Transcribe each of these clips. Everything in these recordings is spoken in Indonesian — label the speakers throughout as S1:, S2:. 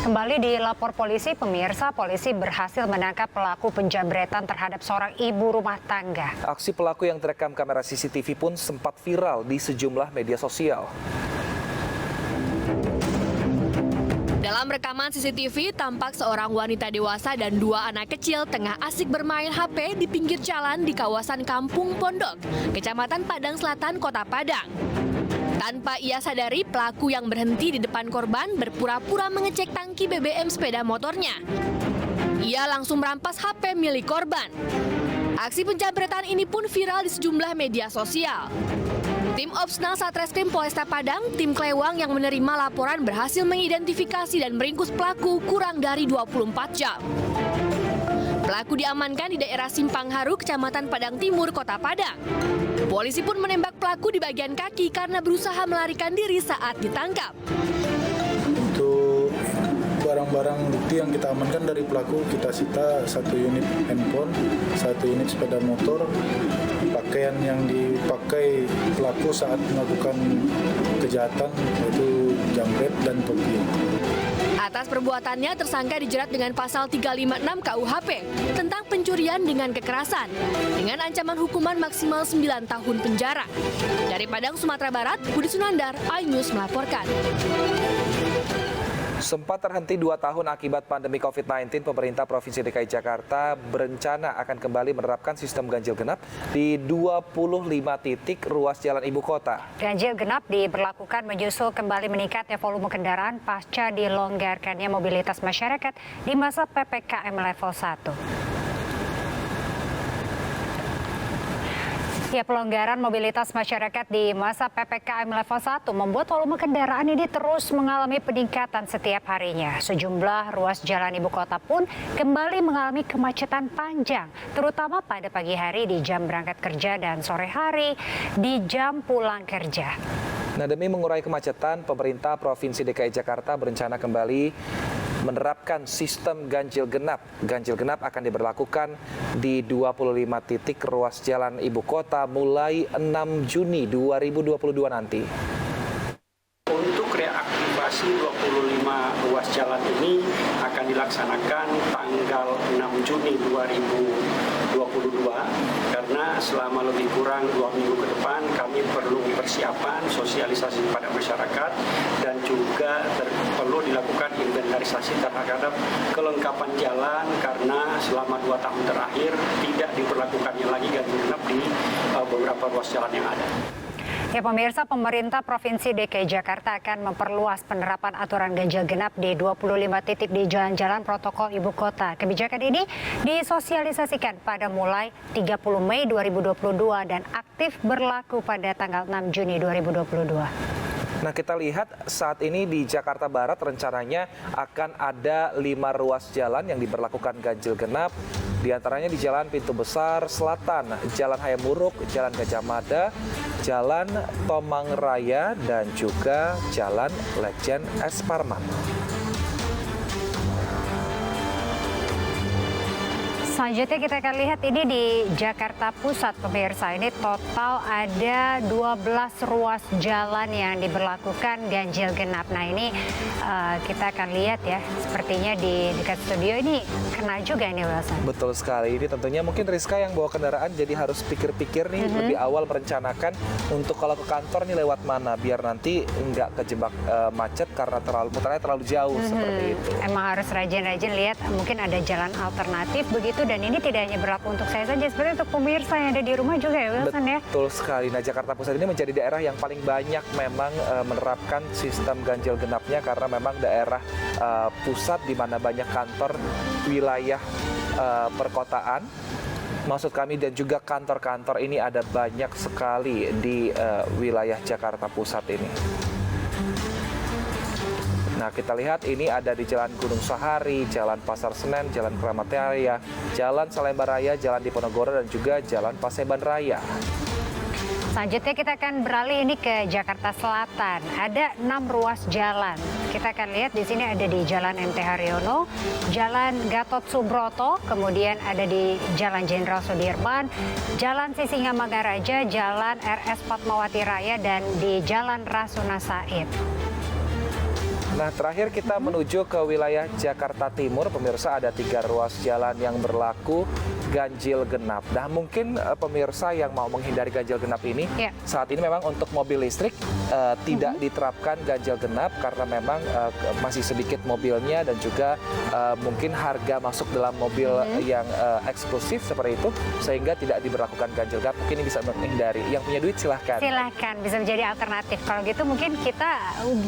S1: Kembali dilapor polisi, pemirsa, polisi berhasil menangkap pelaku penjambretan terhadap seorang ibu rumah tangga.
S2: Aksi pelaku yang terekam kamera CCTV pun sempat viral di sejumlah media sosial.
S3: Dalam rekaman CCTV, tampak seorang wanita dewasa dan dua anak kecil tengah asik bermain HP di pinggir jalan di kawasan Kampung Pondok, Kecamatan Padang Selatan, Kota Padang. Tanpa ia sadari, pelaku yang berhenti di depan korban berpura-pura mengecek tangki BBM sepeda motornya. Ia langsung merampas HP milik korban. Aksi penjambretan ini pun viral di sejumlah media sosial. Tim Opsnal Satreskrim Polresta Padang, tim Klewang yang menerima laporan berhasil mengidentifikasi dan meringkus pelaku kurang dari 24 jam. Pelaku diamankan di daerah Simpang Haru, Kecamatan Padang Timur, Kota Padang. Polisi pun menembak pelaku di bagian kaki karena berusaha melarikan diri saat ditangkap.
S4: Untuk barang-barang bukti yang kita amankan dari pelaku, kita sita 1 unit handphone, 1 unit sepeda motor, pakaian yang dipakai pelaku saat melakukan kejahatan, yaitu jambret dan topi.
S3: Atas perbuatannya, tersangka dijerat dengan pasal 356 KUHP tentang pencurian dengan kekerasan dengan ancaman hukuman maksimal 9 tahun penjara. Dari Padang, Sumatera Barat, Budi Sunandar, iNews melaporkan.
S2: Sempat terhenti 2 tahun akibat pandemi COVID-19, pemerintah Provinsi DKI Jakarta berencana akan kembali menerapkan sistem ganjil genap di 25 titik ruas jalan ibu kota.
S1: Ganjil genap diberlakukan menyusul kembali meningkatnya volume kendaraan pasca dilonggarkannya mobilitas masyarakat di masa PPKM level 1. Ya, pelonggaran mobilitas masyarakat di masa PPKM level 1 membuat volume kendaraan ini terus mengalami peningkatan setiap harinya. Sejumlah ruas jalan ibu kota pun kembali mengalami kemacetan panjang, terutama pada pagi hari di jam berangkat kerja dan sore hari di jam pulang kerja.
S2: Nah, demi mengurai kemacetan, pemerintah Provinsi DKI Jakarta berencana kembali menerapkan sistem ganjil genap. Ganjil genap akan diberlakukan di 25 titik ruas jalan ibu kota mulai 6 Juni 2022 nanti.
S5: Untuk reaktivasi 25 ruas jalan ini akan dilaksanakan tanggal 6 Juni 2022 karena selama lebih kurang 2 minggu ke depan kami perlu persiapan sosialisasi kepada masyarakat dan juga perlu dilakukan inventarisasi terhadap kelengkapan jalan karena selama 2 tahun terakhir tidak diberlakukannya lagi ganjil genap di beberapa ruas jalan yang ada.
S1: Ya, pemirsa, pemerintah Provinsi DKI Jakarta akan memperluas penerapan aturan ganjil genap di 25 titik di jalan-jalan protokol ibu kota. Kebijakan ini disosialisasikan pada mulai 30 Mei 2022 dan aktif berlaku pada tanggal 6 Juni 2022.
S2: Nah, kita lihat saat ini di Jakarta Barat rencananya akan ada 5 ruas jalan yang diberlakukan ganjil genap. Di antaranya di Jalan Pintu Besar Selatan, Jalan Hayam Wuruk, Jalan Gajah Mada, Jalan Tomang Raya, dan juga Jalan Lejen S. Parman.
S1: Selanjutnya kita akan lihat ini di Jakarta Pusat, pemirsa. Ini total ada 12 ruas jalan yang diberlakukan ganjil genap. Nah, ini kita akan lihat ya, sepertinya di dekat studio ini kena juga ini, Wilson.
S2: Betul sekali. Ini tentunya mungkin Rizka yang bawa kendaraan jadi harus pikir-pikir nih lebih awal merencanakan untuk kalau ke kantor nih lewat mana biar nanti nggak kejebak macet karena muternya terlalu jauh seperti itu.
S1: Emang harus rajin-rajin lihat, mungkin ada jalan alternatif begitu. Dan ini tidak hanya berlaku untuk saya saja, seperti untuk pemirsa yang ada di rumah juga ya, Wilson, ya.
S2: Betul sekali. Nah, Jakarta Pusat ini menjadi daerah yang paling banyak memang menerapkan sistem ganjil genapnya karena memang daerah pusat di mana banyak kantor wilayah perkotaan. Maksud kami dan juga kantor-kantor ini ada banyak sekali di wilayah Jakarta Pusat ini. Nah, kita lihat ini ada di Jalan Gunung Sahari, Jalan Pasar Senen, Jalan Kramat Raya, Jalan Salemba Raya, Jalan Diponegoro, dan juga Jalan Paseban Raya.
S1: Selanjutnya kita akan beralih ini ke Jakarta Selatan. Ada 6 ruas jalan. Kita akan lihat di sini ada di Jalan MT Haryono, Jalan Gatot Subroto, kemudian ada di Jalan Jenderal Sudirman, Jalan Sisingamangaraja, Jalan RS Fatmawati Raya, dan di Jalan Rasuna Said.
S2: Nah, terakhir kita menuju ke wilayah Jakarta Timur. Pemirsa, ada 3 ruas jalan yang berlaku ganjil genap. Nah, mungkin pemirsa yang mau menghindari ganjil genap ini, saat ini memang untuk mobil listrik tidak diterapkan ganjil genap karena memang masih sedikit mobilnya dan juga mungkin harga masuk dalam mobil yang eksklusif seperti itu, sehingga tidak diberlakukan ganjil genap. Mungkin ini bisa menghindari. Yang punya duit silahkan.
S1: Silahkan, bisa menjadi alternatif. Kalau gitu mungkin kita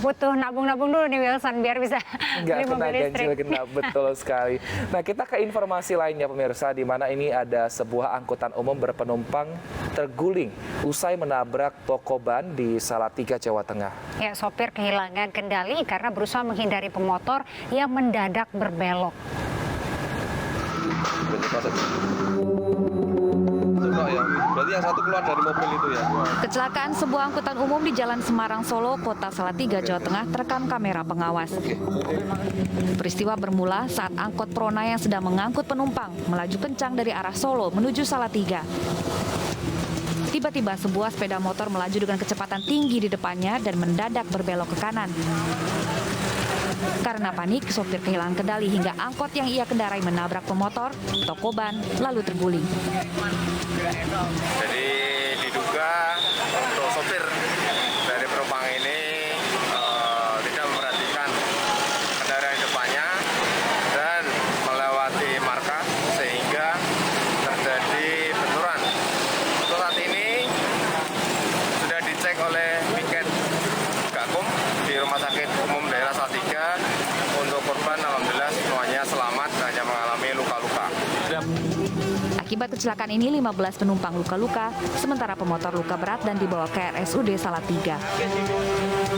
S1: butuh nabung-nabung dulu nih Wilson biar bisa beli mobil listrik.
S2: Ganjil genap, betul sekali. Nah, kita ke informasi lainnya pemirsa, di mana ini ada sebuah angkutan umum berpenumpang terguling usai menabrak toko ban di Salatiga, Jawa Tengah.
S1: Ya, sopir kehilangan kendali karena berusaha menghindari pemotor yang mendadak berbelok.
S6: Berarti yang satu keluar dari mobil itu ya?
S7: Kecelakaan sebuah angkutan umum di Jalan Semarang, Solo, Kota Salatiga, Jawa Tengah terekam kamera pengawas. Peristiwa bermula saat angkot Prona yang sedang mengangkut penumpang melaju kencang dari arah Solo menuju Salatiga. Tiba-tiba sebuah sepeda motor melaju dengan kecepatan tinggi di depannya dan mendadak berbelok ke kanan. Karena panik, sopir kehilangan kendali hingga angkot yang ia kendarai menabrak pemotor, toko ban, lalu terguling.
S6: Jadi diduga untuk sopir dari penumpang ini tidak memperhatikan kendaraan di depannya dan melewati marka sehingga terjadi benturan. Untuk saat ini sudah dicek oleh Piket Gakum di Rumah Sakit Umum Daerah Salatiga. Untuk korban alhamdulillah semuanya selamat, hanya mengalami luka-luka.
S7: Akibat kecelakaan ini 15 penumpang luka-luka, sementara pemotor luka berat dan dibawa ke RSUD Salatiga.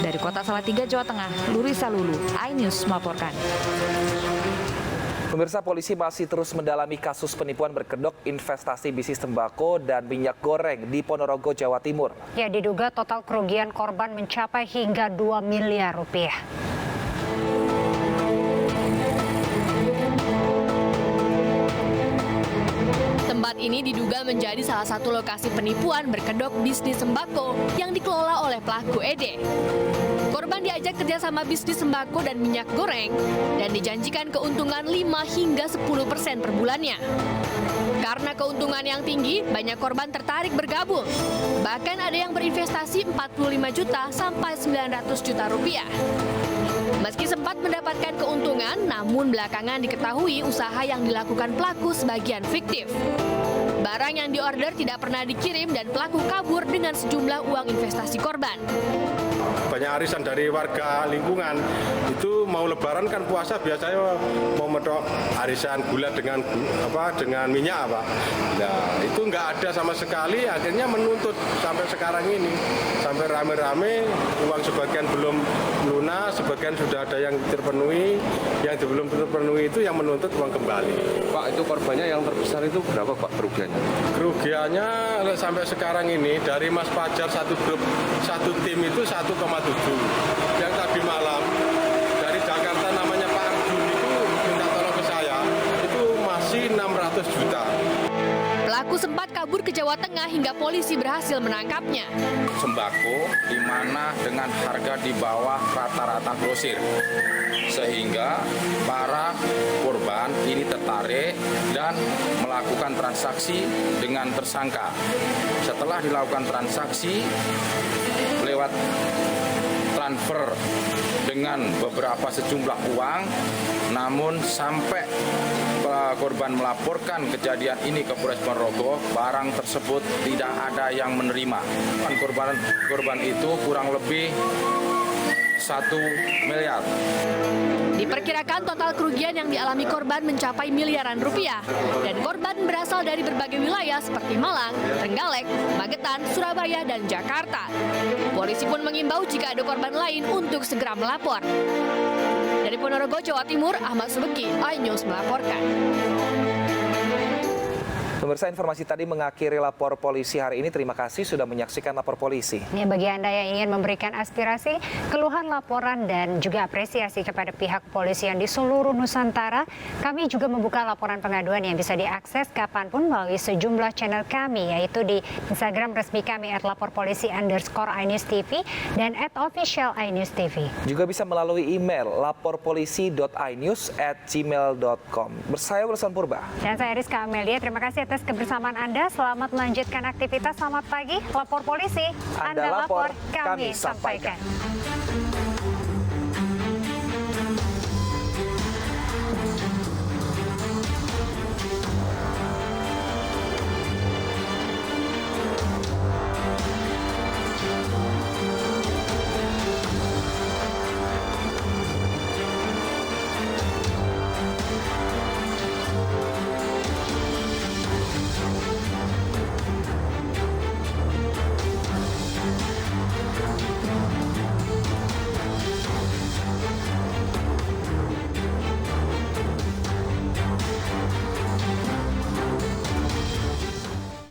S7: Dari Kota Salatiga, Jawa Tengah, Lurisa Lulu, iNews melaporkan.
S2: Pemirsa, polisi masih terus mendalami kasus penipuan berkedok investasi bisnis tembakau dan minyak goreng di Ponorogo, Jawa Timur.
S1: Ya, diduga total kerugian korban mencapai hingga 2 miliar rupiah.
S3: Tempat ini diduga menjadi salah satu lokasi penipuan berkedok bisnis sembako yang dikelola oleh pelaku ED. Korban diajak kerjasama bisnis sembako dan minyak goreng dan dijanjikan keuntungan 5 hingga 10% per bulannya. Karena keuntungan yang tinggi, banyak korban tertarik bergabung. Bahkan ada yang berinvestasi 45 juta sampai 900 juta rupiah. Meski sempat mendapatkan keuntungan, namun belakangan diketahui usaha yang dilakukan pelaku sebagian fiktif. Barang yang diorder tidak pernah dikirim dan pelaku kabur dengan sejumlah uang investasi korban.
S8: Banyak arisan dari warga lingkungan itu mau lebaran kan puasa biasanya mau medok arisan gula dengan minyak apa. Nah, itu nggak ada sama sekali, akhirnya menuntut sampai sekarang ini. Sampai rame-rame uang sebagian belum lunas, sebagian sudah ada yang terpenuhi, yang belum terpenuhi itu yang menuntut uang kembali.
S6: Pak, itu korbannya yang terbesar itu berapa Pak kerugiannya?
S8: Kerugiannya sampai sekarang ini dari Mas Pajar satu grup, satu tim itu 1,7. Yang tadi malam dari Jakarta namanya Pak Arjun itu minta tolong ke saya, itu masih 600 juta.
S3: Pelaku sempat kabur ke Jawa Tengah hingga polisi berhasil menangkapnya.
S9: Sembako di mana dengan harga di bawah rata-rata grosir, sehingga para korban ini tertarik dan melakukan transaksi dengan tersangka. Setelah dilakukan transaksi lewat transfer dengan beberapa sejumlah uang, namun sampai korban melaporkan kejadian ini ke Polres Ponorogo, barang tersebut tidak ada yang menerima. Korban itu kurang lebih 1 miliar.
S3: Diperkirakan total kerugian yang dialami korban mencapai miliaran rupiah. Dan korban berasal dari berbagai wilayah seperti Malang, Trenggalek, Magetan, Surabaya, dan Jakarta. Polisi pun mengimbau jika ada korban lain untuk segera melapor. Dari Ponorogo, Jawa Timur, Ahmad Subeki, iNews melaporkan.
S2: Pemirsa, informasi tadi mengakhiri lapor polisi hari ini. Terima kasih sudah menyaksikan lapor polisi.
S1: Ini bagi Anda yang ingin memberikan aspirasi, keluhan, laporan, dan juga apresiasi kepada pihak kepolisian di seluruh Nusantara, kami juga membuka laporan pengaduan yang bisa diakses kapanpun melalui sejumlah channel kami, yaitu di Instagram resmi kami @laporpolisi_iNewsTV dan @official_iNewsTV.
S2: Juga bisa melalui email laporpolisi.inews@gmail.com. Saya Wilson Purba.
S1: Dan saya Rizka Amelia, terima kasih atas kebersamaan Anda. Selamat melanjutkan aktivitas. Selamat pagi. Lapor polisi.
S2: Anda lapor,
S1: kami
S2: kami sampaikan.
S1: sampaikan.